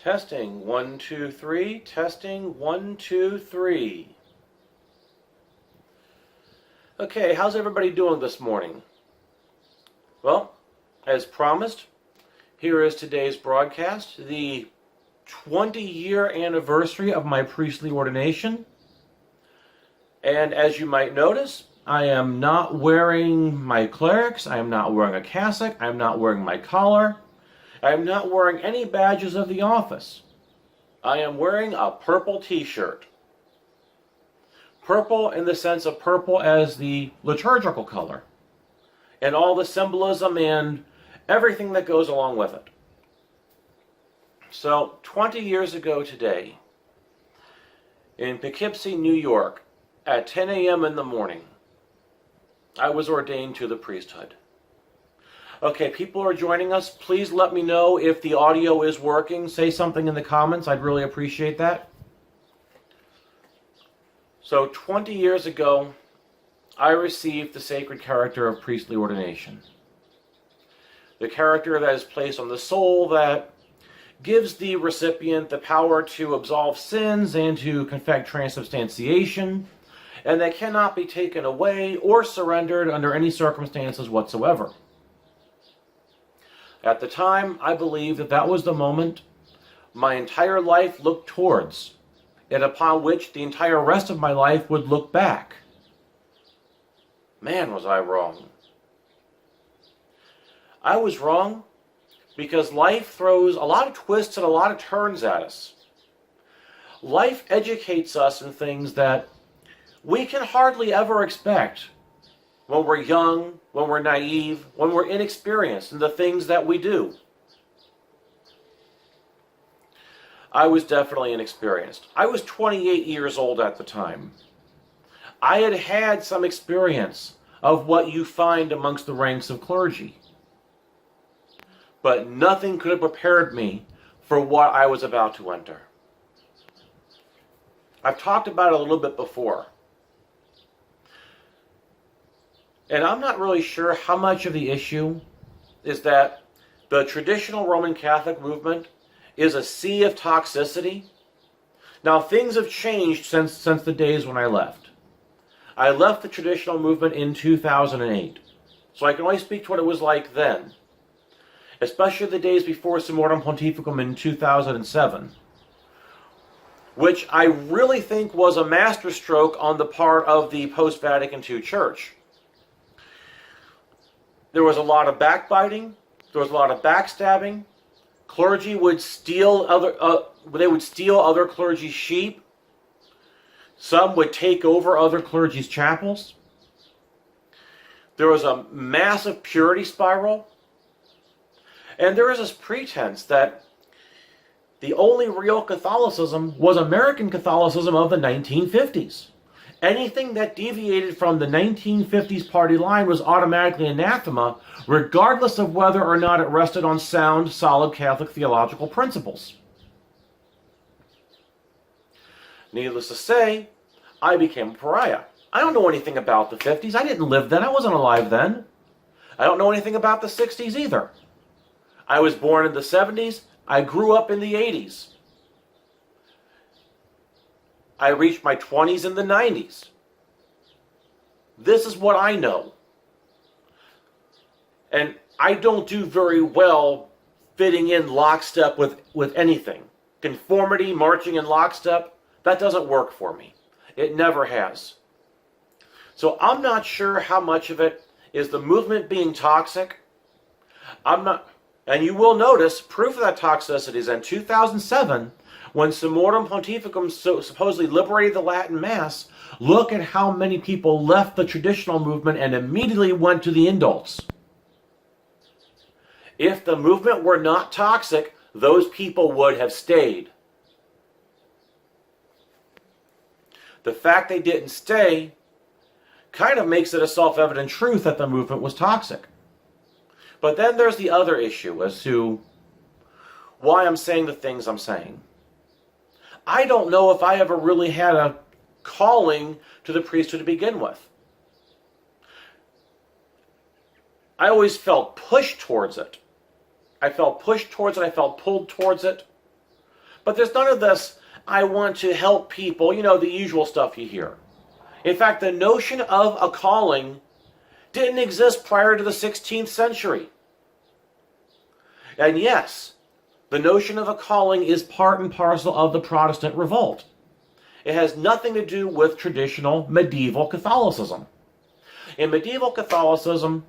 Testing, 1, 2, 3. Testing, 1, 2, 3. Okay, how's everybody doing this morning? Well, as promised, here is today's broadcast, the 20-year anniversary of my priestly ordination. And as you might notice, I am not wearing my clerics, I am not wearing a cassock, I am not wearing my collar, I am not wearing any badges of the office. I am wearing a purple t-shirt. Purple in the sense of purple as the liturgical color, and all the symbolism and everything that goes along with it. So, 20 years ago today, in Poughkeepsie, New York, at 10 a.m. in the morning, I was ordained to the priesthood. Okay, people are joining us. Please let me know if the audio is working. Say something in the comments. I'd really appreciate that. So, 20 years ago, I received the sacred character of priestly ordination. The character that is placed on the soul that gives the recipient the power to absolve sins and to confect transubstantiation, and that cannot be taken away or surrendered under any circumstances whatsoever. At the time, I believed that that was the moment my entire life looked towards, and upon which the entire rest of my life would look back. Man, was I wrong. I was wrong because life throws a lot of twists and a lot of turns at us. Life educates us in things that we can hardly ever expect when we're young, when we're naive, when we're inexperienced in the things that we do. I was definitely inexperienced. I was 28 years old at the time. I had had some experience of what you find amongst the ranks of clergy. But nothing could have prepared me for what I was about to enter. I've talked about it a little bit before. And I'm not really sure how much of the issue is that the traditional Roman Catholic movement is a sea of toxicity. Now, things have changed since the days when I left. I left the traditional movement in 2008. So I can only speak to what it was like then. Especially the days before Summorum Pontificum in 2007. Which I really think was a masterstroke on the part of the post-Vatican II Church. There was a lot of backbiting. There was a lot of backstabbing. Clergy would steal other clergy's sheep. Some would take over other clergy's chapels. There was a massive purity spiral. And there was this pretense that the only real Catholicism was American Catholicism of the 1950s. Anything that deviated from the 1950s party line was automatically anathema, regardless of whether or not it rested on sound, solid Catholic theological principles. Needless to say, I became a pariah. I don't know anything about the 50s. I didn't live then. I wasn't alive then. I don't know anything about the 60s either. I was born in the 70s. I grew up in the 80s. I reached my 20s in the 90s. This is what I know. And I don't do very well fitting in lockstep with anything. Conformity, marching in lockstep, that doesn't work for me. It never has. So I'm not sure how much of it is the movement being toxic. And you will notice proof of that toxicity is in 2007, when Summorum Pontificum supposedly liberated the Latin Mass. Look at how many people left the traditional movement and immediately went to the indults. If the movement were not toxic, those people would have stayed. The fact they didn't stay kind of makes it a self-evident truth that the movement was toxic. But then there's the other issue as to why I'm saying the things I'm saying. I don't know if I ever really had a calling to the priesthood to begin with. I always felt pushed towards it. I felt pushed towards it. I felt pulled towards it. But there's none of this, I want to help people, the usual stuff you hear. In fact, the notion of a calling didn't exist prior to the 16th century. And yes, the notion of a calling is part and parcel of the Protestant revolt. It has nothing to do with traditional medieval Catholicism. In medieval Catholicism,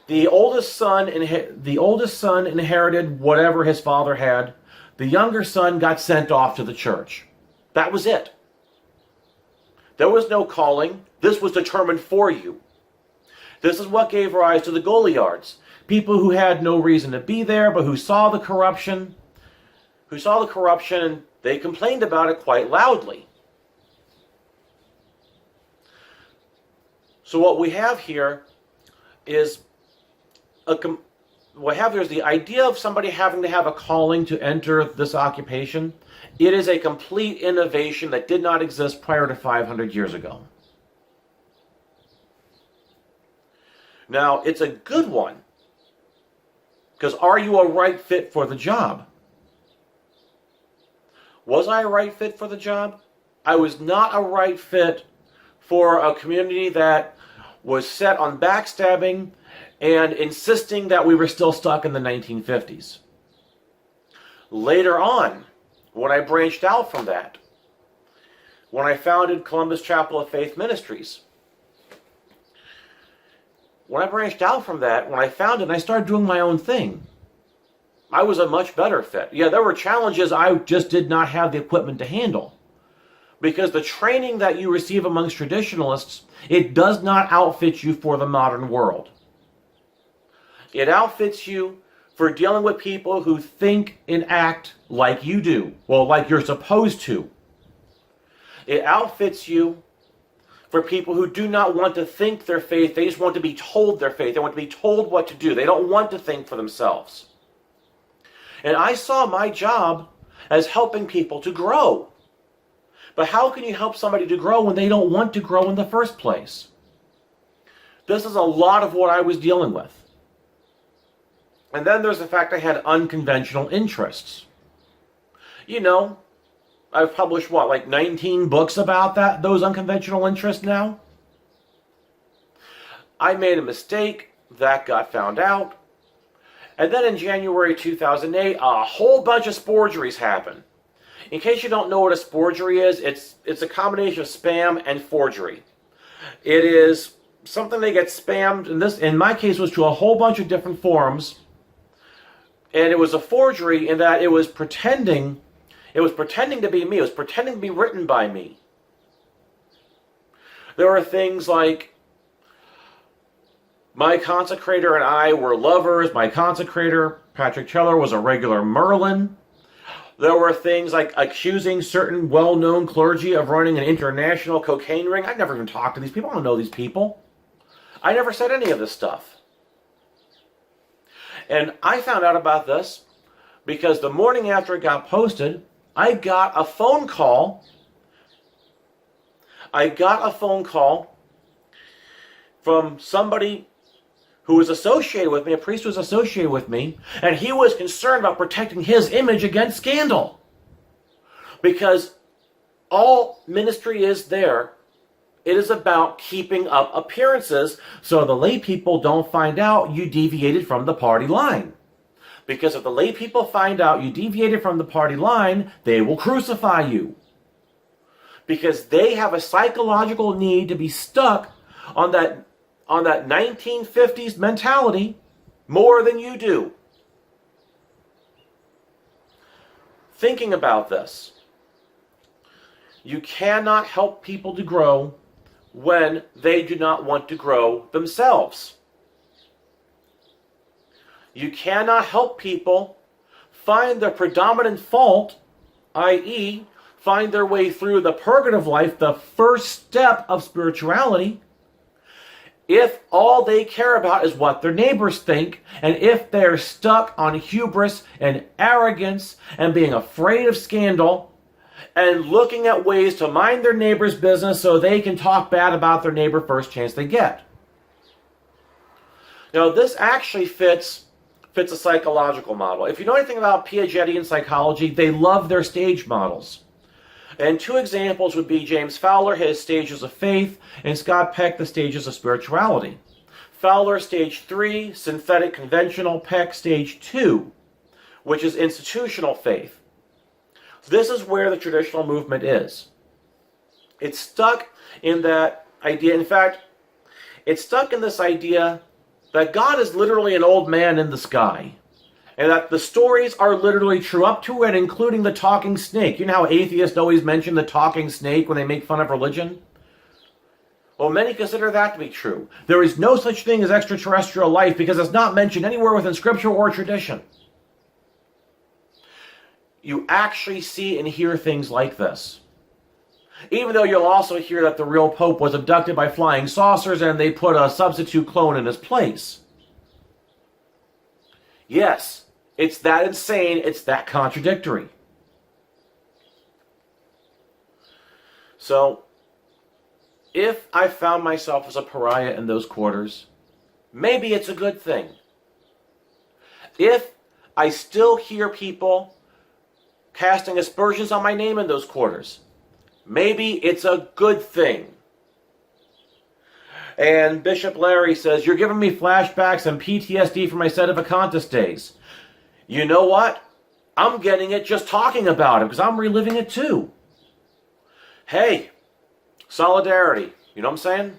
the oldest son inherited whatever his father had. The younger son got sent off to the church. That was it. There was no calling. This was determined for you. This is what gave rise to the Goliards. People who had no reason to be there, but who saw the corruption. And they complained about it quite loudly. So what we have here is there's the idea of somebody having to have a calling to enter this occupation. It is a complete innovation that did not exist prior to 500 years ago. Now, it's a good one, because are you a right fit for the job? Was I a right fit for the job? I was not a right fit for a community that was set on backstabbing and insisting that we were still stuck in the 1950s. Later on, when I branched out from that, when I founded Columbus Chapel of Faith Ministries, when I branched out from that, when I founded and I started doing my own thing, I was a much better fit. Yeah, there were challenges I just did not have the equipment to handle. Because the training that you receive amongst traditionalists, it does not outfit you for the modern world. It outfits you for dealing with people who think and act like you do. Well, like you're supposed to. It outfits you for people who do not want to think their faith. They just want to be told their faith. They want to be told what to do. They don't want to think for themselves. And I saw my job as helping people to grow. But how can you help somebody to grow when they don't want to grow in the first place? This is a lot of what I was dealing with. And then there's the fact I had unconventional interests. I've published, 19 books about those unconventional interests now? I made a mistake. That got found out. And then in January 2008, a whole bunch of sporgeries happened. In case you don't know what a sporgery is, it's a combination of spam and forgery. It is something that gets spammed, and this, in my case, was to a whole bunch of different forums. And it was a forgery in that it was pretending to be me. It was pretending to be written by me. There were things like, my consecrator and I were lovers. My consecrator, Patrick Cheller, was a regular Merlin. There were things like accusing certain well-known clergy of running an international cocaine ring. I never even talked to these people. I don't know these people. I never said any of this stuff. And I found out about this because the morning after it got posted, I got a phone call. From somebody who was associated with me, a priest who was associated with me, and he was concerned about protecting his image against scandal. Because all ministry is there, it is about keeping up appearances so the lay people don't find out you deviated from the party line. Because if the lay people find out you deviated from the party line, they will crucify you. Because they have a psychological need to be stuck on that 1950s mentality more than you do. Thinking about this, you cannot help people to grow when they do not want to grow themselves. You cannot help people find their predominant fault, i.e., find their way through the purgative life, the first step of spirituality, if all they care about is what their neighbors think, and if they're stuck on hubris and arrogance and being afraid of scandal and looking at ways to mind their neighbor's business so they can talk bad about their neighbor first chance they get. Now, this actually fits fits a psychological model. If you know anything about Piagetian psychology, they love their stage models. And two examples would be James Fowler, his stages of faith, and Scott Peck, the stages of spirituality. Fowler, stage 3, synthetic conventional; Peck, stage 2, which is institutional faith. This is where the traditional movement is. It's stuck in that idea. In fact, it's stuck in this idea that God is literally an old man in the sky, and that the stories are literally true, up to and including the talking snake. You know how atheists always mention the talking snake when they make fun of religion? Well, many consider that to be true. There is no such thing as extraterrestrial life because it's not mentioned anywhere within scripture or tradition. You actually see and hear things like this. Even though you'll also hear that the real Pope was abducted by flying saucers and they put a substitute clone in his place. Yes, it's that insane, it's that contradictory. So, if I found myself as a pariah in those quarters, maybe it's a good thing. If I still hear people casting aspersions on my name in those quarters, maybe it's a good thing. And Bishop Larry says, you're giving me flashbacks and PTSD from my Sedevacantis days. You know what? I'm getting it just talking about it because I'm reliving it too. Hey, solidarity. You know what I'm saying?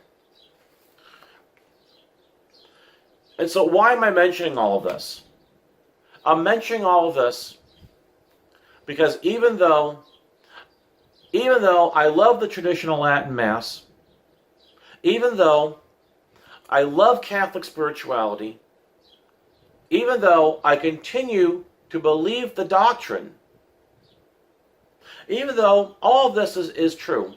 And so why am I mentioning all of this? I'm mentioning all of this because even though I love the traditional Latin Mass, even though I love Catholic spirituality, even though I continue to believe the doctrine, even though all of this is true,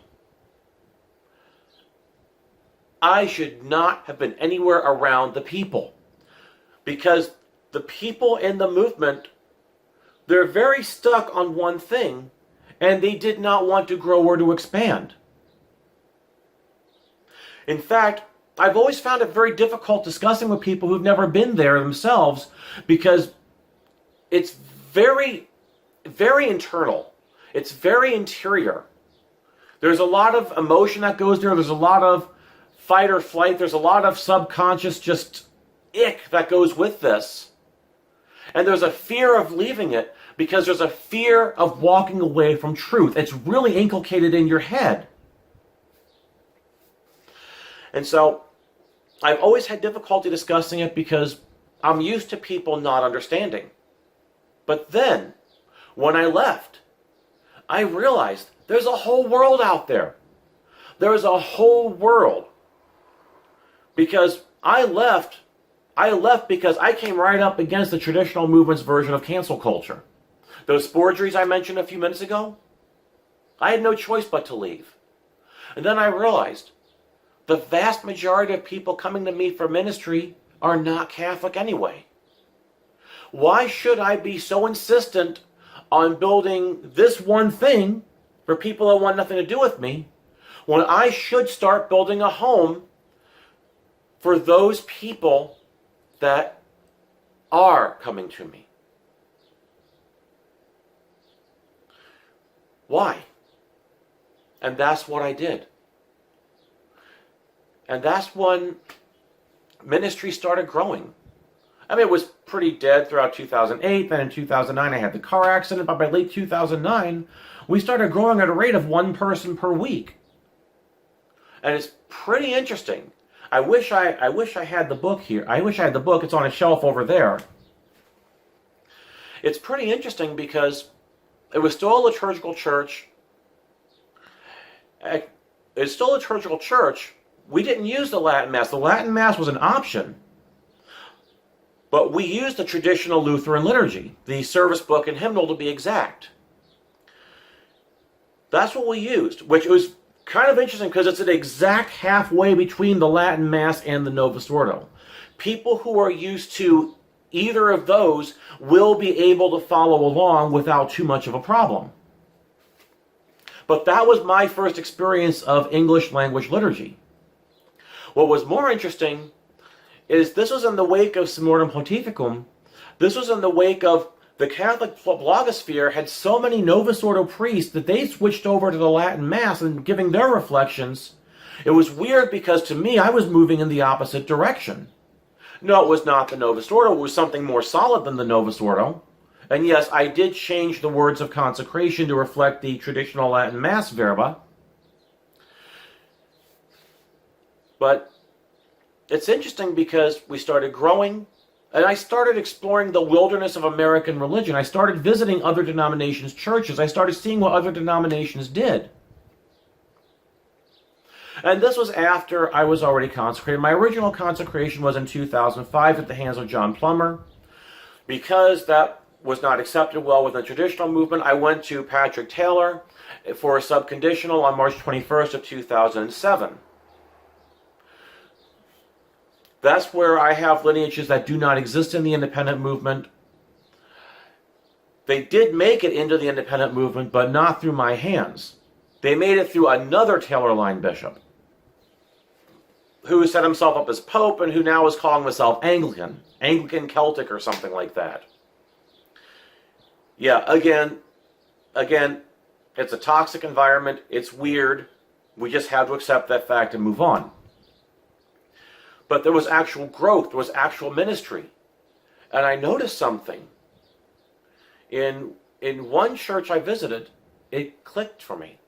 I should not have been anywhere around the people. Because the people in the movement, they're very stuck on one thing, and they did not want to grow or to expand. In fact, I've always found it very difficult discussing with people who've never been there themselves because it's very, very internal. It's very interior. There's a lot of emotion that goes there. There's a lot of fight or flight. There's a lot of subconscious just ick that goes with this. And there's a fear of leaving it because there's a fear of walking away from truth. It's really inculcated in your head. And so I've always had difficulty discussing it because I'm used to people not understanding. But then, when I left, I realized there's a whole world out there. There's a whole world. Because I left because I came right up against the traditional movement's version of cancel culture. Those forgeries I mentioned a few minutes ago, I had no choice but to leave. And then I realized the vast majority of people coming to me for ministry are not Catholic anyway. Why should I be so insistent on building this one thing for people that want nothing to do with me when I should start building a home for those people that are coming to me? Why? And that's what I did. And that's when ministry started growing. I mean, it was pretty dead throughout 2008. Then in 2009, I had the car accident. But by late 2009, we started growing at a rate of one person per week. And it's pretty interesting. I wish I had the book here. I wish I had the book. It's on a shelf over there. It's pretty interesting because it was still a liturgical church. It's still a liturgical church. We didn't use the Latin Mass. The Latin Mass was an option. But we used the traditional Lutheran liturgy, the service book and hymnal to be exact. That's what we used, which was kind of interesting because it's an exact halfway between the Latin Mass and the Novus Ordo. People who are used to either of those will be able to follow along without too much of a problem. But that was my first experience of English language liturgy. What was more interesting is this was in the wake of Summorum Pontificum, This was in the wake of the Catholic blogosphere had so many Novus Ordo priests that they switched over to the Latin Mass and giving their reflections. It was weird because to me, I was moving in the opposite direction. No, it was not the Novus Ordo. It was something more solid than the Novus Ordo. And yes, I did change the words of consecration to reflect the traditional Latin Mass verba. But it's interesting because we started growing, and I started exploring the wilderness of American religion. I started visiting other denominations' churches. I started seeing what other denominations did. And this was after I was already consecrated. My original consecration was in 2005 at the hands of John Plummer. Because that was not accepted well within the traditional movement, I went to Patrick Taylor for a subconditional on March 21st of 2007. That's where I have lineages that do not exist in the independent movement. They did make it into the independent movement, but not through my hands. They made it through another Taylor line bishop, who set himself up as Pope and who now is calling himself Anglican Celtic or something like that. Yeah, again, it's a toxic environment. It's weird. We just have to accept that fact and move on. But there was actual growth. There was actual ministry. And I noticed something. In one church I visited, it clicked for me.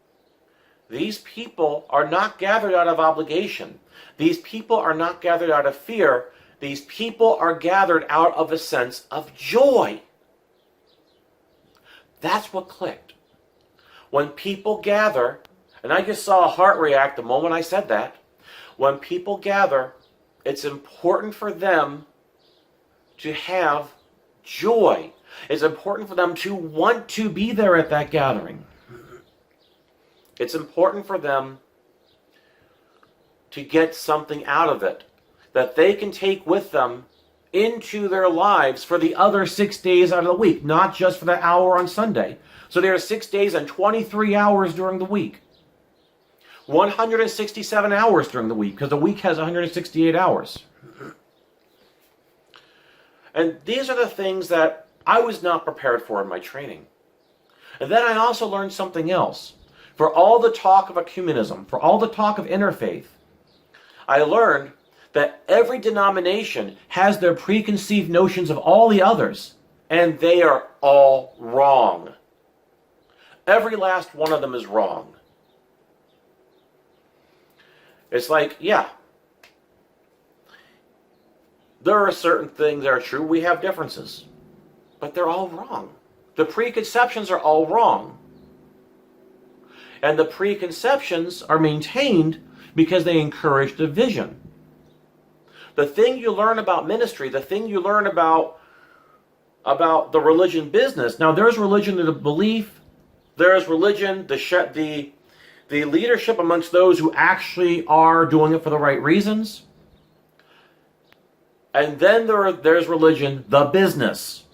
These people are not gathered out of obligation. These people are not gathered out of fear. These people are gathered out of a sense of joy. That's what clicked. When people gather, and I just saw a heart react the moment I said that, when people gather, it's important for them to have joy. It's important for them to want to be there at that gathering. It's important for them to get something out of it that they can take with them into their lives for the other 6 days out of the week, not just for the hour on Sunday. So there are 6 days and 23 hours during the week. 167 hours during the week, because the week has 168 hours. And these are the things that I was not prepared for in my training. And then I also learned something else. For all the talk of ecumenism, for all the talk of interfaith, I learned that every denomination has their preconceived notions of all the others, and they are all wrong. Every last one of them is wrong. It's like, yeah, there are certain things that are true. We have differences, but they're all wrong. The preconceptions are all wrong. And the preconceptions are maintained because they encourage division. The thing you learn about ministry, the thing you learn about the religion business. Now, there's religion to the belief. There's religion, the leadership amongst those who actually are doing it for the right reasons. And then there's religion, the business.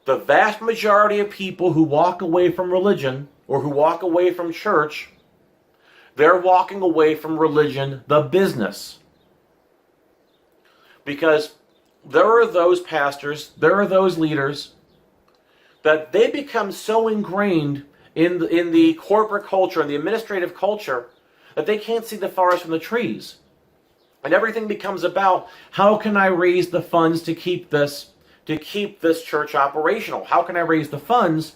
The vast majority of people who walk away from religion or who walk away from church, they're walking away from religion, the business. Because there are those pastors, there are those leaders, that they become so ingrained in the corporate culture and the administrative culture that they can't see the forest from the trees. And everything becomes about, how can I raise the funds to keep this church operational? How can I raise the funds?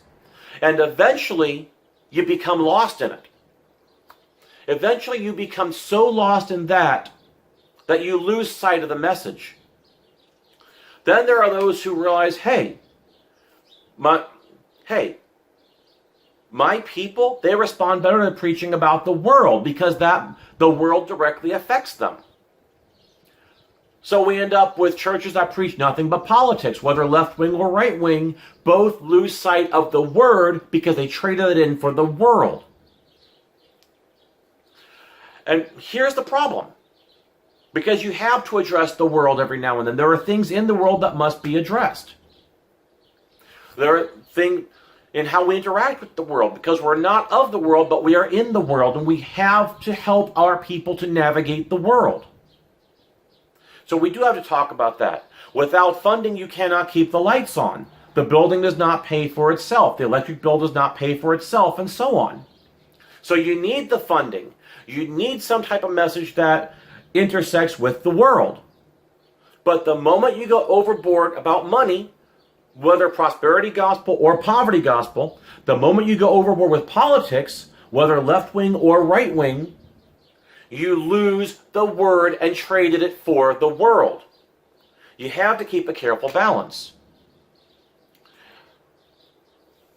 And eventually, you become lost in it. Eventually, you become so lost in that you lose sight of the message. Then there are those who realize, my people, they respond better to preaching about the world because the world directly affects them. So we end up with churches that preach nothing but politics, whether left-wing or right-wing, both lose sight of the word because they traded it in for the world. And here's the problem. Because you have to address the world every now and then. There are things in the world that must be addressed. There are things in how we interact with the world, because we're not of the world, but we are in the world, and we have to help our people to navigate the world. So we do have to talk about that. Without funding, you cannot keep the lights on. The building does not pay for itself. The electric bill does not pay for itself, and so on. So you need the funding. You need some type of message that intersects with the world. But the moment you go overboard about money, whether prosperity gospel or poverty gospel, the moment you go overboard with politics, whether left-wing or right-wing, you lose the word and traded it for the world. You have to keep a careful balance.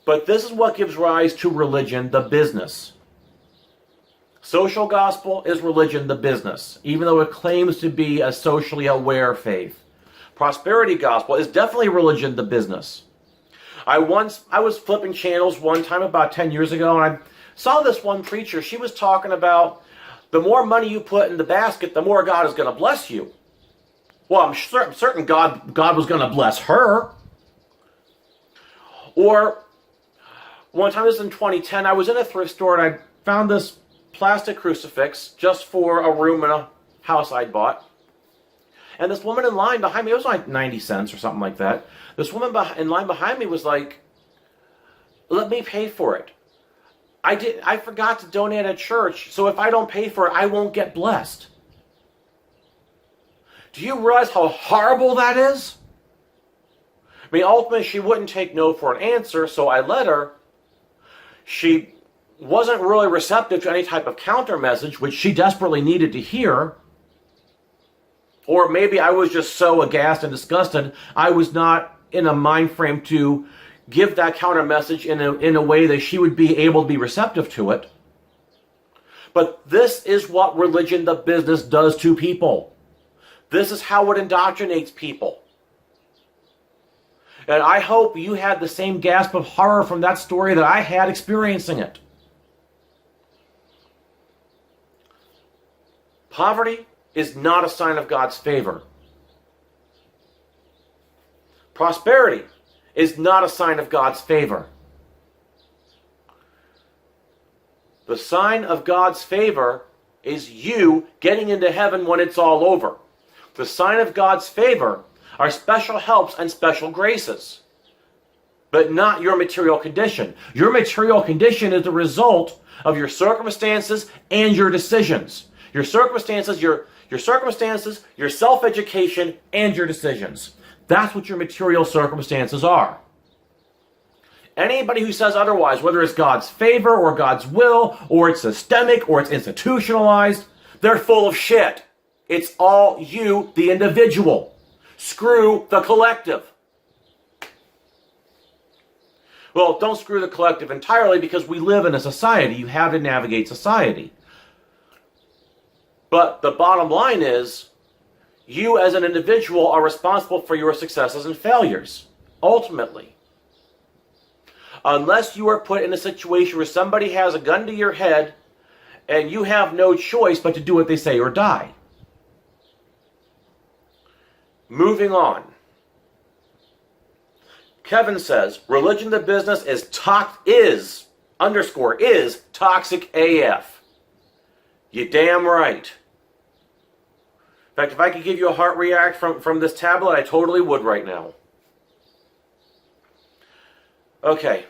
But this is what gives rise to religion, the business. Social gospel is religion, the business, even though it claims to be a socially aware faith. Prosperity gospel is definitely religion, the business. I was flipping channels one time about 10 years ago, and I saw this one preacher. She was talking about the more money you put in the basket, the more God is going to bless you. Well, I'm certain God was going to bless her. Or one time, this was in 2010, I was in a thrift store and I found this plastic crucifix just for a room in a house I'd bought. And this woman in line behind me, it was like 90 cents or something like that. This woman in line behind me was like, let me pay for it. I forgot to donate at church, so if I don't pay for it, I won't get blessed. Do you realize how horrible that is? I mean, ultimately, she wouldn't take no for an answer, so I let her. She wasn't really receptive to any type of counter message, which she desperately needed to hear. Or maybe I was just so aghast and disgusted, I was not in a mind frame to give that counter message in a way that she would be able to be receptive to it. But this is what religion, the business, does to people. This is how it indoctrinates people. And I hope you had the same gasp of horror from that story that I had experiencing it. Poverty is not a sign of God's favor. Prosperity is not a sign of God's favor. The sign of God's favor is you getting into heaven when it's all over. The sign of God's favor are special helps and special graces, but not your material condition. Your material condition is the result of your circumstances and your decisions. Your circumstances, your self-education, and your decisions. That's what your material circumstances are. Anybody who says otherwise, whether it's God's favor or God's will, or it's systemic or it's institutionalized, they're full of shit. It's all you, the individual. Screw the collective. Well, don't screw the collective entirely, because we live in a society. You have to navigate society. But the bottom line is, you as an individual are responsible for your successes and failures, ultimately. Unless you are put in a situation where somebody has a gun to your head and you have no choice but to do what they say or die. Moving on. Kevin says, religion to business is toxic AF. You damn right. In fact, if I could give you a heart react from this tablet, I totally would right now. Okay.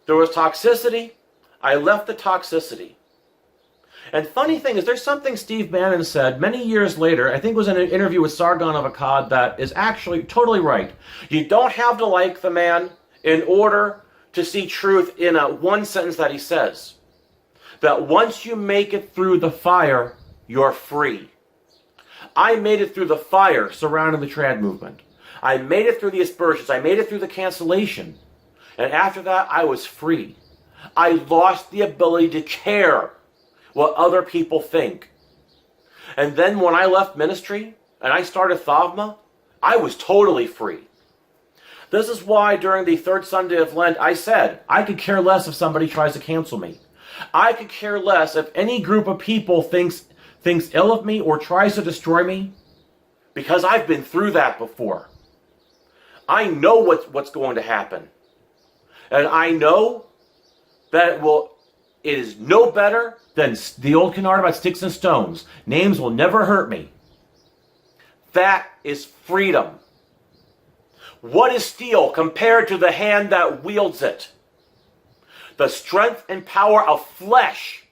There was toxicity. I left the toxicity. And funny thing is, there's something Steve Bannon said many years later, I think it was in an interview with Sargon of Akkad, that is actually totally right. You don't have to like the man in order to see truth in one sentence that he says. That once you make it through the fire, you're free. I made it through the fire surrounding the trad movement. I made it through the aspersions. I made it through the cancellation. And after that, I was free. I lost the ability to care what other people think. And then when I left ministry and I started Thavma, I was totally free. This is why during the third Sunday of Lent, I said, I could care less if somebody tries to cancel me. I could care less if any group of people thinks ill of me or tries to destroy me, because I've been through that before. I know what's going to happen. And I know that it is no better than the old canard about sticks and stones. Names will never hurt me. That is freedom. What is steel compared to the hand that wields it? The strength and power of flesh,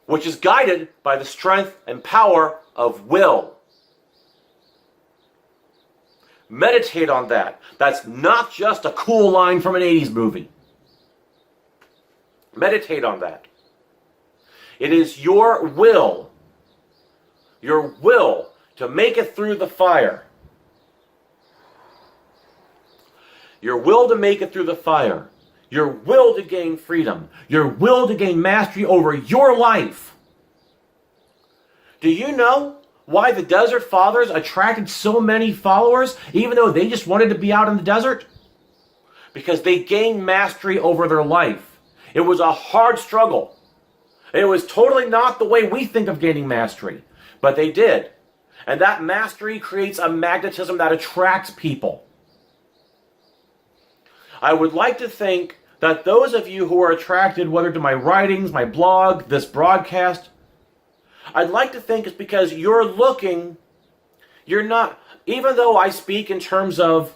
which is guided by the strength and power of will. Meditate on that. That's not just a cool line from an 80s movie. Meditate on that. It is your will to make it through the fire. Your will to make it through the fire. Your will to gain freedom. Your will to gain mastery over your life. Do you know why the Desert Fathers attracted so many followers, even though they just wanted to be out in the desert? Because they gained mastery over their life. It was a hard struggle. It was totally not the way we think of gaining mastery, but they did. And that mastery creates a magnetism that attracts people. I would like to think that those of you who are attracted, whether to my writings, my blog, this broadcast, I'd like to think it's because you're not, even though I speak in terms of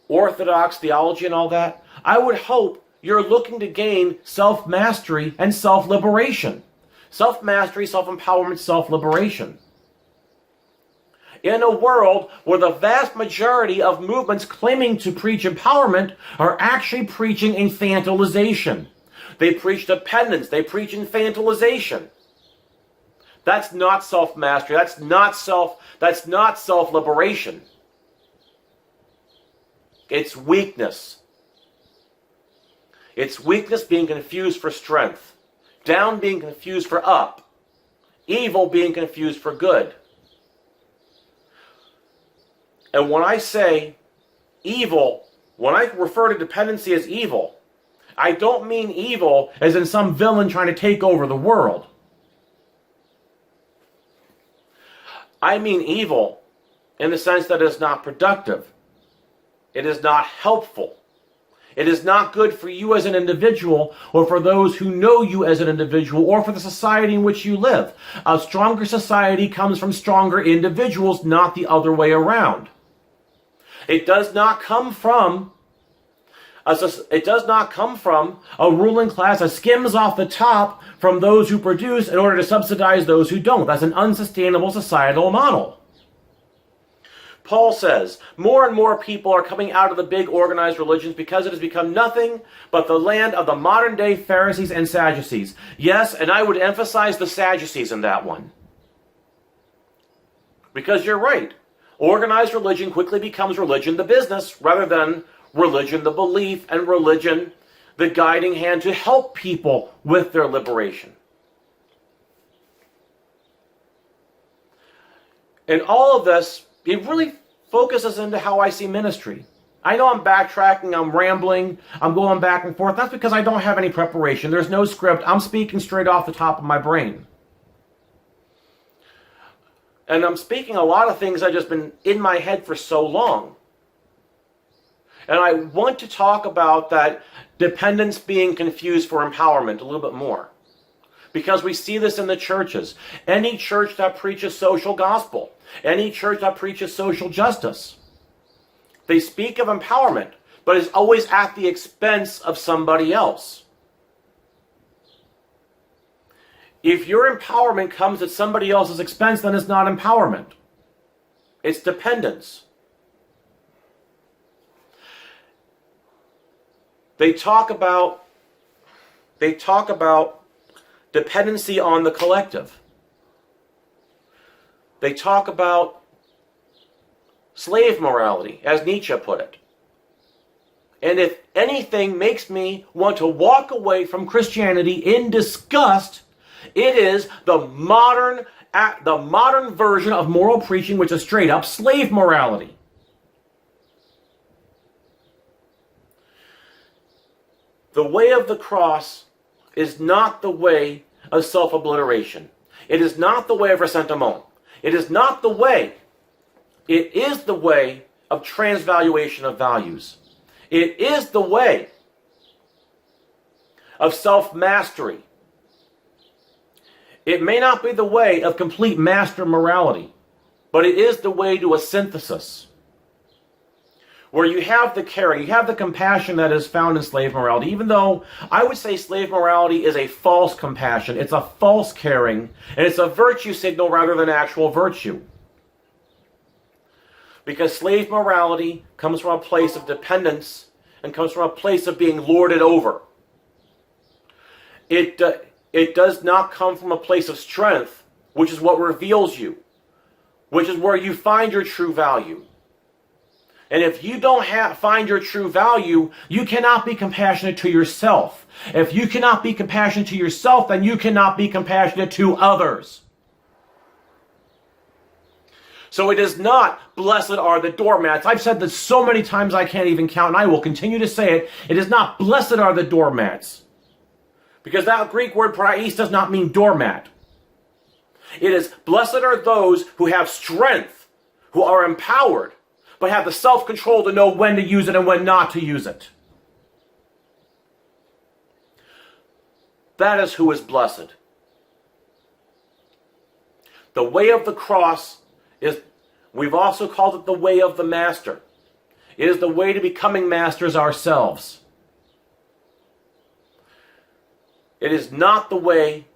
orthodox theology and all that, I would hope you're looking to gain self-mastery and self-liberation. Self-mastery, self-empowerment, self-liberation. In a world where the vast majority of movements claiming to preach empowerment are actually preaching infantilization. They preach dependence. They preach infantilization. That's not self-mastery. That's not self-liberation. It's weakness. It's weakness being confused for strength. Down being confused for up. Evil being confused for good. And when I say evil, when I refer to dependency as evil, I don't mean evil as in some villain trying to take over the world. I mean evil in the sense that it is not productive. It is not helpful. It is not good for you as an individual, or for those who know you as an individual, or for the society in which you live. A stronger society comes from stronger individuals, not the other way around. It does not come from a ruling class that skims off the top from those who produce in order to subsidize those who don't. That's an unsustainable societal model. Paul says, more and more people are coming out of the big organized religions because it has become nothing but the land of the modern day Pharisees and Sadducees. Yes, and I would emphasize the Sadducees in that one. Because you're right. Organized religion quickly becomes religion the business rather than religion the belief and religion the guiding hand to help people with their liberation. And all of this, it really focuses into how I see ministry. I know I'm backtracking, I'm rambling, I'm going back and forth. That's because I don't have any preparation. There's no script. I'm speaking straight off the top of my brain. And I'm speaking a lot of things that have just been in my head for so long. And I want to talk about that dependence being confused for empowerment a little bit more. Because we see this in the churches. Any church that preaches social gospel, any church that preaches social justice, they speak of empowerment, but it's always at the expense of somebody else. If your empowerment comes at somebody else's expense, then it's not empowerment. It's dependence. They talk about dependency on the collective. They talk about slave morality, as Nietzsche put it. And if anything makes me want to walk away from Christianity in disgust, it is the modern version of moral preaching, which is straight up slave morality. The way of the cross is not the way of self-obliteration. It is not the way of ressentiment. It is not the way. It is the way of transvaluation of values. It is the way of self-mastery. It may not be the way of complete master morality, but it is the way to a synthesis, where you have the caring, you have the compassion that is found in slave morality, even though I would say slave morality is a false compassion. It's a false caring, and it's a virtue signal rather than actual virtue. Because slave morality comes from a place of dependence and comes from a place of being lorded over. It does not come from a place of strength, which is what reveals you, which is where you find your true value. And if you don't find your true value, you cannot be compassionate to yourself. If you cannot be compassionate to yourself, then you cannot be compassionate to others. So it is not, blessed are the doormats. I've said this so many times I can't even count, and I will continue to say it. It is not, blessed are the doormats. Because that Greek word praise does not mean doormat. It is, blessed are those who have strength, who are empowered, but have the self-control to know when to use it and when not to use it. That is who is blessed. The way of the cross is, we've also called it the way of the master. It is the way to becoming masters ourselves. It is not the way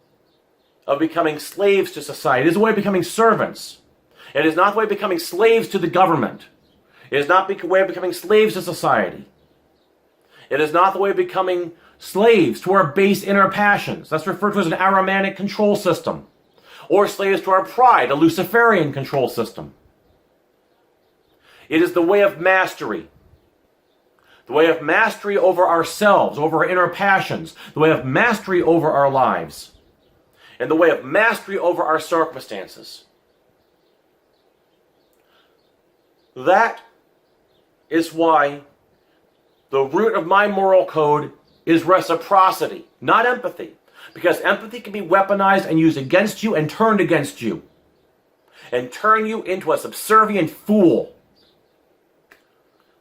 of becoming slaves to society. It is the way of becoming servants. It is not the way of becoming slaves to the government. It is not the way of becoming slaves to society. It is not the way of becoming slaves to our base inner passions. That's referred to as an Ahrimanic control system. Or slaves to our pride, a Luciferian control system. It is the way of mastery. The way of mastery over ourselves, over our inner passions. The way of mastery over our lives. And the way of mastery over our circumstances. That is why the root of my moral code is reciprocity, not empathy. Because empathy can be weaponized and used against you and turned against you. And turn you into a subservient fool.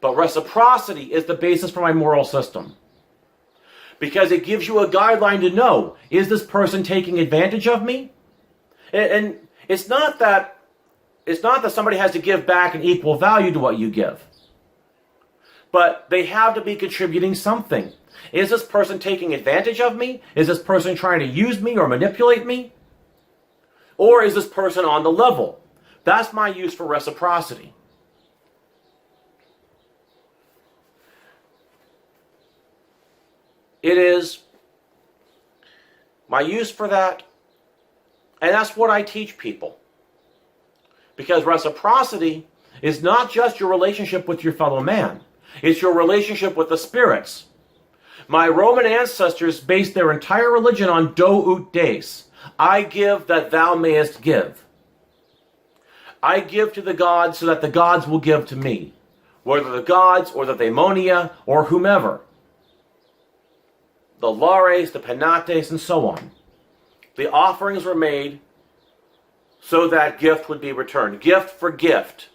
But reciprocity is the basis for my moral system. Because it gives you a guideline to know, is this person taking advantage of me? And it's not that somebody has to give back an equal value to what you give. But they have to be contributing something. Is this person taking advantage of me? Is this person trying to use me or manipulate me? Or is this person on the level? That's my use for reciprocity. It is my use for that, and that's what I teach people. Because reciprocity is not just your relationship with your fellow man. It's your relationship with the spirits. My Roman ancestors based their entire religion on do ut des. I give that thou mayest give. I give to the gods so that the gods will give to me. Whether the gods or the daemonia or whomever. The lares, the penates, and so on. The offerings were made so that gift would be returned. Gift for gift.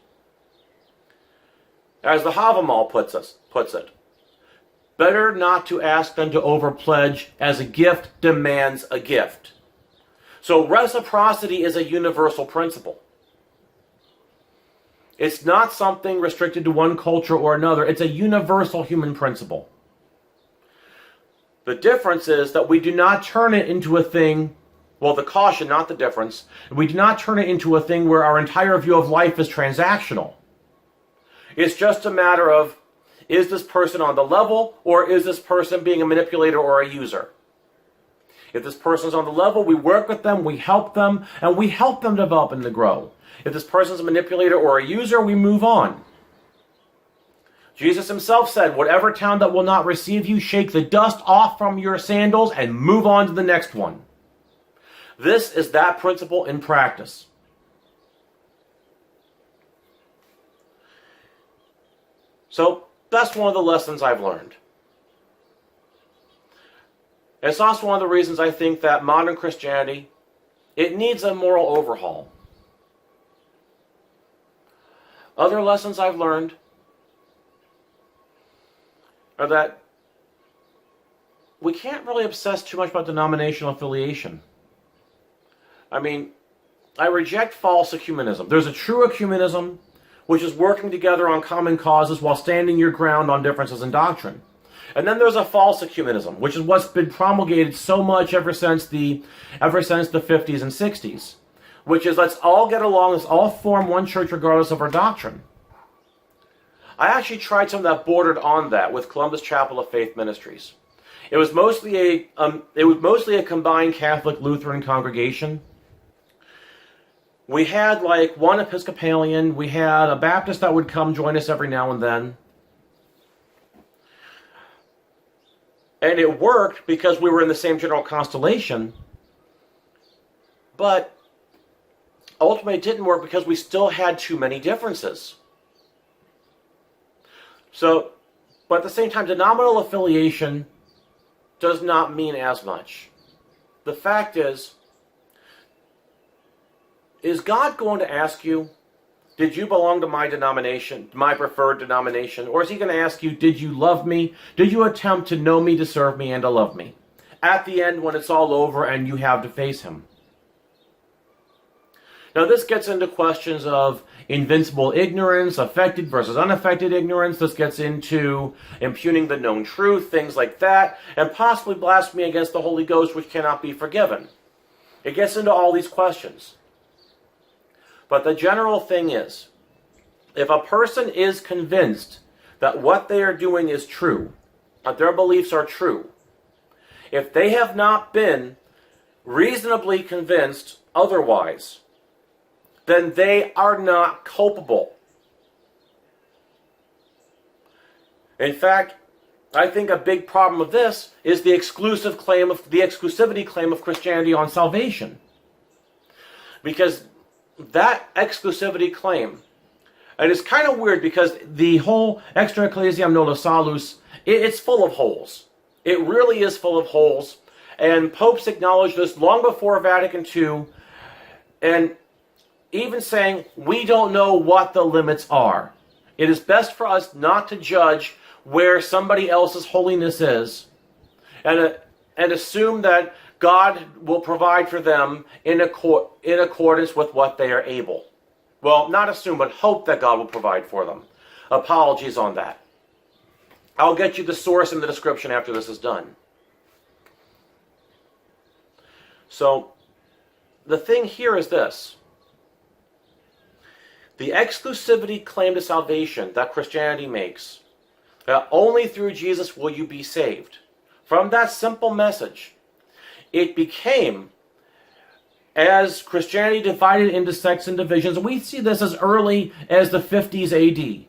As the Havamal puts it, better not to ask than to overpledge, as a gift demands a gift. So reciprocity is a universal principle. It's not something restricted to one culture or another. It's a universal human principle. The difference is that we do not turn it into a thing, well, the caution, not the difference, we do not turn it into a thing where our entire view of life is transactional. It's just a matter of, is this person on the level, or is this person being a manipulator or a user? If this person's on the level, we work with them, we help them, and we help them develop and to grow. If this person's a manipulator or a user, we move on. Jesus himself said, whatever town that will not receive you, shake the dust off from your sandals and move on to the next one. This is that principle in practice. So that's one of the lessons I've learned. It's also one of the reasons I think that modern Christianity, it needs a moral overhaul. Other lessons I've learned are that we can't really obsess too much about denominational affiliation. I mean, I reject false ecumenism. There's a true ecumenism, which is working together on common causes while standing your ground on differences in doctrine. And then there's a false ecumenism, which is what's been promulgated so much ever since the 50s and 60s, which is let's all get along, let's all form one church regardless of our doctrine. I actually tried some that bordered on that with Columbus Chapel of Faith Ministries. It was mostly a combined Catholic Lutheran congregation. We had like one Episcopalian, we had a Baptist that would come join us every now and then. And it worked because we were in the same general constellation. But ultimately it didn't work because we still had too many differences. So, but at the same time, denominational affiliation does not mean as much. The fact is God going to ask you, did you belong to my denomination, my preferred denomination? Or is he going to ask you, did you love me? Did you attempt to know me, to serve me, and to love me? At the end, when it's all over and you have to face him. Now this gets into questions of invincible ignorance, affected versus unaffected ignorance. This gets into impugning the known truth, things like that, and possibly blasphemy against the Holy Ghost, which cannot be forgiven. It gets into all these questions. But the general thing is, if a person is convinced that what they are doing is true, that their beliefs are true, if they have not been reasonably convinced otherwise, then they are not culpable. In fact, I think a big problem of this is the exclusivity claim of Christianity on salvation. Because that exclusivity claim, and it's kind of weird because the whole extra ecclesiam nolo salus, it's full of holes. It really is full of holes. And popes acknowledged this long before Vatican II, and even saying, we don't know what the limits are. It is best for us not to judge where somebody else's holiness is, and assume that God will provide for them in accordance with what they are able. Well, not assume, but hope that God will provide for them. Apologies on that. I'll get you the source in the description after this is done. So, the thing here is this. The exclusivity claim to salvation that Christianity makes, that only through Jesus will you be saved. From that simple message, it became, as Christianity divided into sects and divisions, and we see this as early as the 50s AD.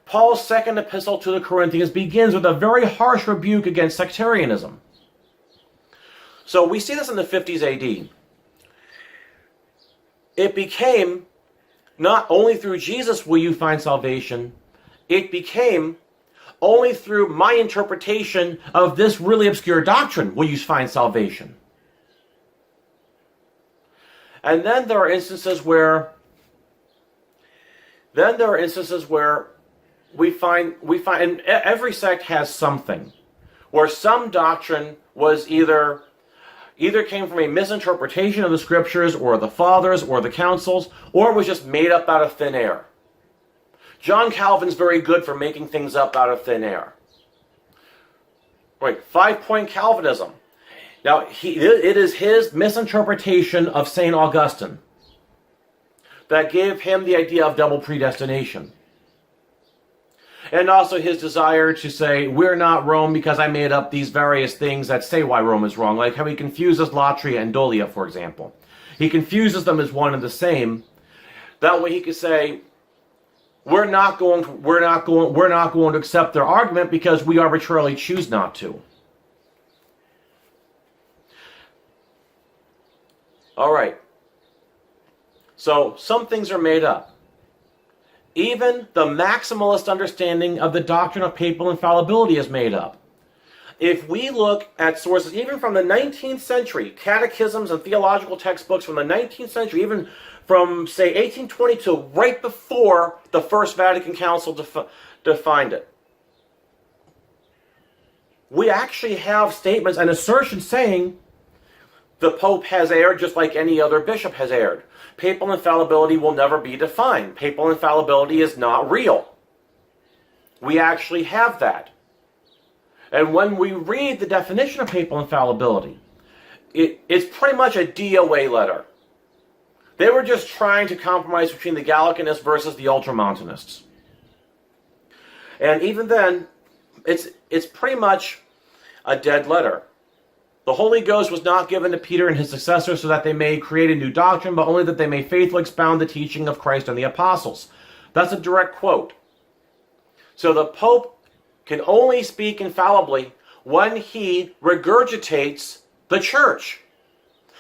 Paul's second epistle to the Corinthians begins with a very harsh rebuke against sectarianism. So we see this in the 50s AD. It became, not only through Jesus will you find salvation, it became, only through my interpretation of this really obscure doctrine will you find salvation. And then there are instances where we find, and every sect has something, where some doctrine was either came from a misinterpretation of the scriptures or the fathers or the councils, or was just made up out of thin air. John Calvin's very good for making things up out of thin air. Right, 5-point Calvinism. Now, it is his misinterpretation of St. Augustine that gave him the idea of double predestination. And also his desire to say, we're not Rome because I made up these various things that say why Rome is wrong. Like how he confuses Latria and Dolia, for example. He confuses them as one and the same. That way he could say, we're not going to accept their argument because we arbitrarily choose not to. All right. So some things are made up. Even the maximalist understanding of the doctrine of papal infallibility is made up. If we look at sources, even from the 19th century, catechisms and theological textbooks from the 19th century, even from, say, 1822, right before the First Vatican Council defined it, we actually have statements and assertions saying The Pope has erred just like any other bishop has erred. Papal infallibility will never be defined. Papal infallibility is not real. We actually have that. And when we read the definition of papal infallibility, it's pretty much a DOA letter. They were just trying to compromise between the Gallicanists versus the Ultramontanists. And even then, it's pretty much a dead letter. The Holy Ghost was not given to Peter and his successors so that they may create a new doctrine, but only that they may faithfully expound the teaching of Christ and the apostles. That's a direct quote. So the Pope can only speak infallibly when he regurgitates the church.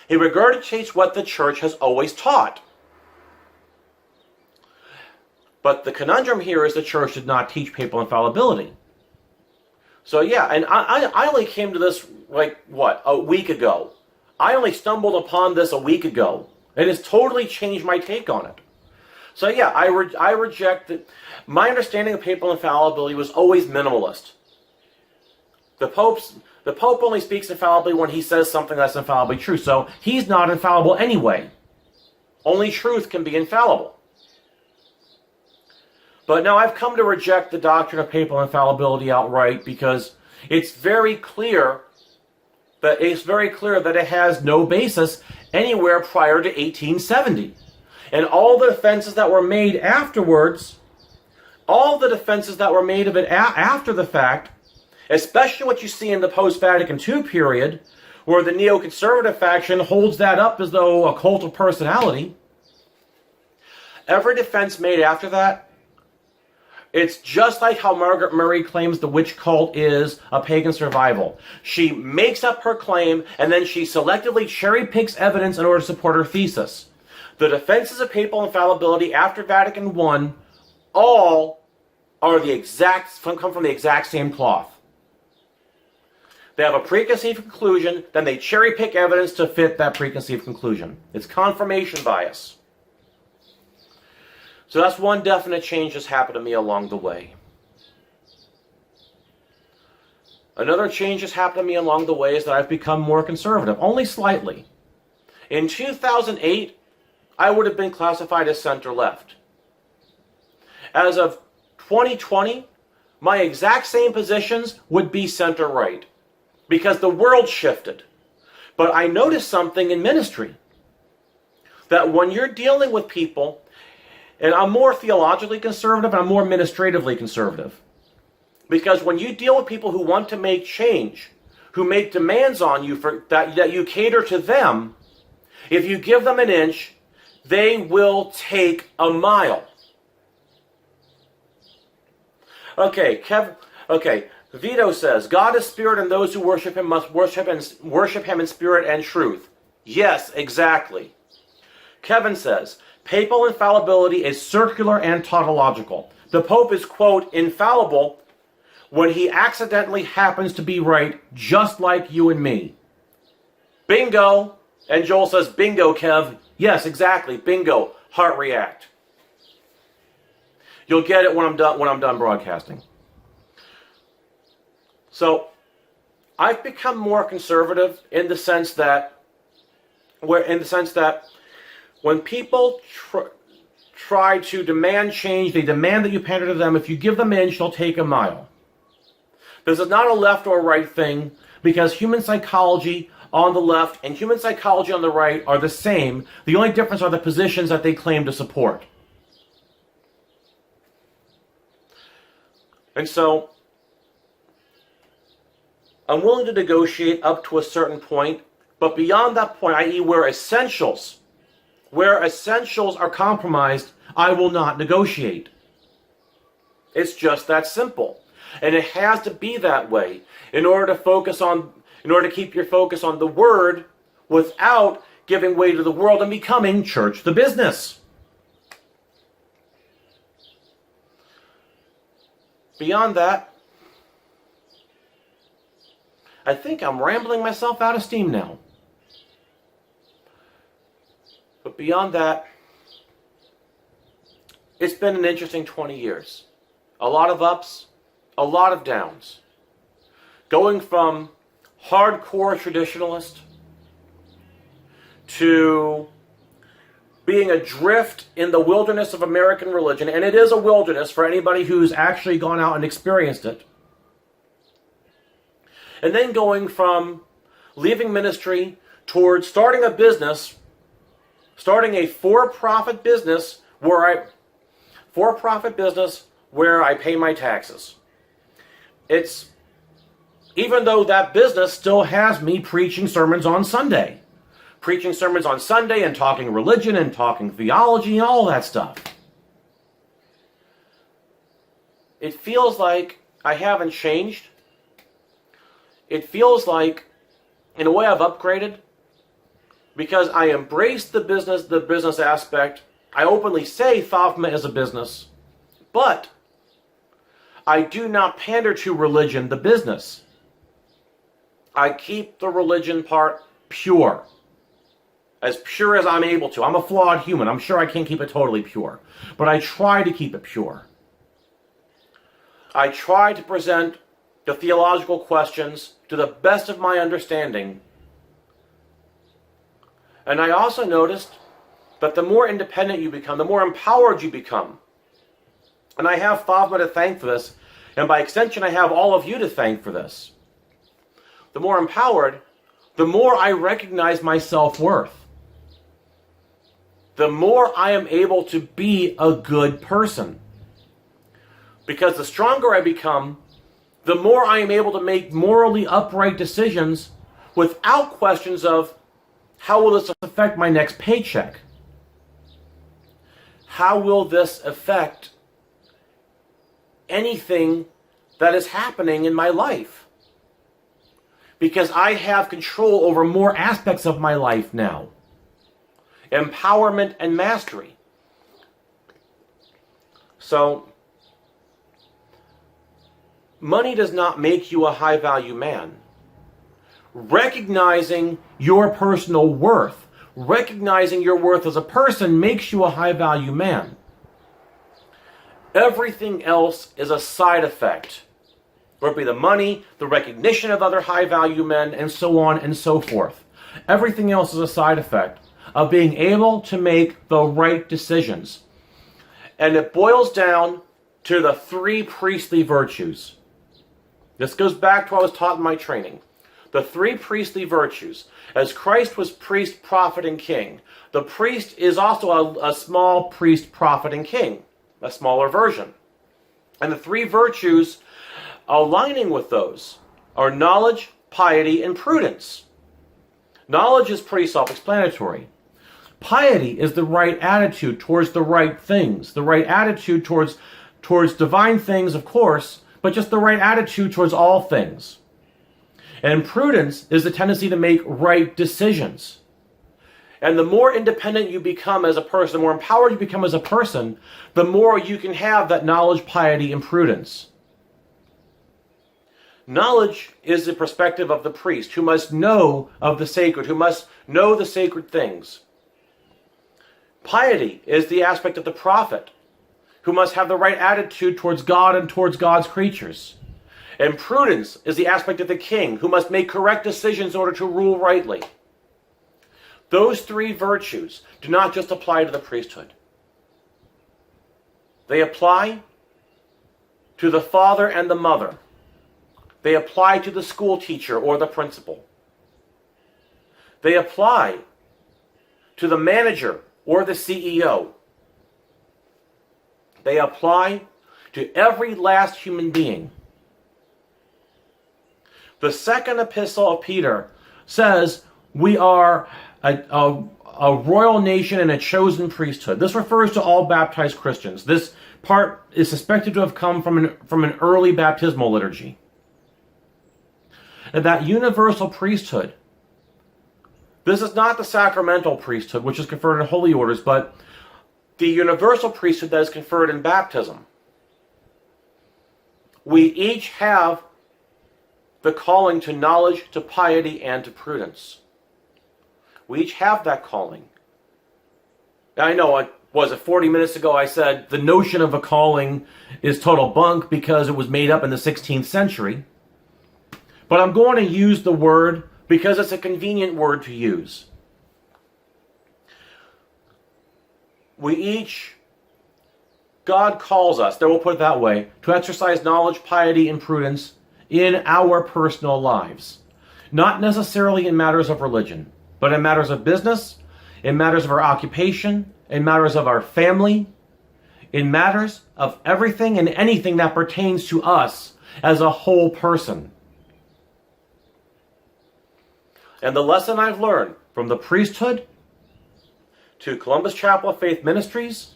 He regurgitates what the church has always taught. But the conundrum here is the church did not teach papal infallibility. So yeah, and I only came to this, a week ago. I only stumbled upon this a week ago. It has totally changed my take on it. So yeah, I reject that. My understanding of papal infallibility was always minimalist. The Pope only speaks infallibly when he says something that's infallibly true. So he's not infallible anyway. Only truth can be infallible. But now I've come to reject the doctrine of papal infallibility outright because it's very clear that it has no basis anywhere prior to 1870. And all the defenses that were made afterwards, all the defenses that were made of it after the fact, especially what you see in the post-Vatican II period, where the neoconservative faction holds that up as though a cult of personality, every defense made after that, it's just like how Margaret Murray claims the witch cult is a pagan survival. She makes up her claim, and then she selectively cherry-picks evidence in order to support her thesis. The defenses of papal infallibility after Vatican I all are come from the exact same cloth. They have a preconceived conclusion, then they cherry-pick evidence to fit that preconceived conclusion. It's confirmation bias. So that's one definite change that's happened to me along the way. Another change that's happened to me along the way is that I've become more conservative, only slightly. In 2008, I would have been classified as center-left. As of 2020, my exact same positions would be center-right, because the world shifted. But I noticed something in ministry, that when you're dealing with people, and I'm more theologically conservative, and I'm more administratively conservative. Because when you deal with people who want to make change, who make demands on you for that you cater to them, if you give them an inch, they will take a mile. Okay, Vito says, God is spirit and those who worship him must worship him in spirit and truth. Yes, exactly. Kevin says, papal infallibility is circular and tautological. The Pope is, quote, infallible when he accidentally happens to be right, just like you and me. Bingo! And Joel says, bingo, Kev. Yes, exactly, bingo. Heart react. You'll get it when I'm done broadcasting. So, I've become more conservative in the sense that when people try to demand change, they demand that you pander to them. If you give them an inch, they'll take a mile. This is not a left or right thing, because human psychology on the left and human psychology on the right are the same. The only difference are the positions that they claim to support. And so, I'm willing to negotiate up to a certain point, but beyond that point, i.e. where essentials are compromised, I will not negotiate. It's just that simple. And it has to be that way in order to keep your focus on the Word without giving way to the world and becoming church the business. Beyond that, I think I'm rambling myself out of steam now. But beyond that, it's been an interesting 20 years. A lot of ups, a lot of downs. Going from hardcore traditionalist to being adrift in the wilderness of American religion, and it is a wilderness for anybody who's actually gone out and experienced it, and then going from leaving ministry towards starting a business, starting a for-profit business where I pay my taxes. It's, even though that business still has me preaching sermons on Sunday. Preaching sermons on Sunday and talking religion and talking theology and all that stuff. It feels like I haven't changed. It feels like, in a way, I've upgraded because I embrace the business aspect. I openly say Thavma is a business, but I do not pander to religion, the business. I keep the religion part pure. As pure as I'm able to. I'm a flawed human. I'm sure I can't keep it totally pure. But I try to keep it pure. I try to present the theological questions to the best of my understanding. And I also noticed that the more independent you become, the more empowered you become. And I have Thavma to thank for this. And by extension, I have all of you to thank for this. The more empowered, the more I recognize my self-worth. The more I am able to be a good person. Because the stronger I become, the more I am able to make morally upright decisions without questions of, how will this affect my next paycheck? How will this affect anything that is happening in my life? Because I have control over more aspects of my life now. Empowerment and mastery. So, money does not make you a high-value man. Recognizing your personal worth, recognizing your worth as a person makes you a high-value man. Everything else is a side effect. Whether it be the money, the recognition of other high-value men, and so on and so forth. Everything else is a side effect of being able to make the right decisions. And it boils down to the 3 priestly virtues. This goes back to what I was taught in my training. The 3 priestly virtues. As Christ was priest, prophet, and king, the priest is also a small priest, prophet, and king. A smaller version. And the 3 virtues aligning with those are knowledge, piety, and prudence. Knowledge is pretty self-explanatory. Piety is the right attitude towards the right things. The right attitude towards divine things, of course, but just the right attitude towards all things. And prudence is the tendency to make right decisions. And the more independent you become as a person, the more empowered you become as a person, the more you can have that knowledge, piety, and prudence. Knowledge is the perspective of the priest, who must know of the sacred, who must know the sacred things. Piety is the aspect of the prophet, who must have the right attitude towards God and towards God's creatures. And prudence is the aspect of the king, who must make correct decisions in order to rule rightly. Those 3 virtues do not just apply to the priesthood. They apply to the father and the mother. They apply to the school teacher or the principal. They apply to the manager or the CEO. They apply to every last human being. The second epistle of Peter says we are a royal nation and a chosen priesthood. This refers to all baptized Christians. This part is suspected to have come from an early baptismal liturgy. And that universal priesthood, this is not the sacramental priesthood, which is conferred in holy orders, but the universal priesthood that is conferred in baptism. We each have the calling to knowledge, to piety, and to prudence. We each have that calling. Now, I know, 40 minutes ago I said the notion of a calling is total bunk because it was made up in the 16th century. But I'm going to use the word because it's a convenient word to use. God calls us, we'll put it that way, to exercise knowledge, piety, and prudence in our personal lives. Not necessarily in matters of religion, but in matters of business, in matters of our occupation, in matters of our family, in matters of everything and anything that pertains to us as a whole person. And the lesson I've learned from the priesthood to Columbus Chapel of Faith Ministries,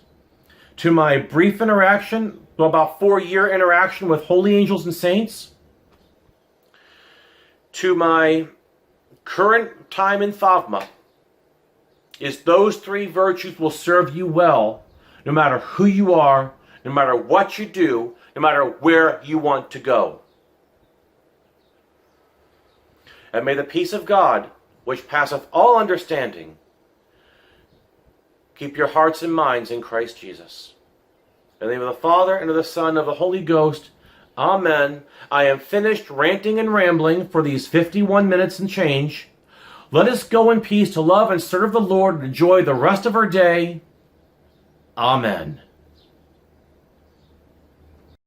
to my brief interaction, about 4-year interaction with holy angels and saints, to my current time in Thavma, is those 3 virtues will serve you well no matter who you are, no matter what you do, no matter where you want to go. And may the peace of God, which passeth all understanding, keep your hearts and minds in Christ Jesus. In the name of the Father, and of the Son, and of the Holy Ghost. Amen. I am finished ranting and rambling for these 51 minutes and change. Let us go in peace to love and serve the Lord and enjoy the rest of our day. Amen.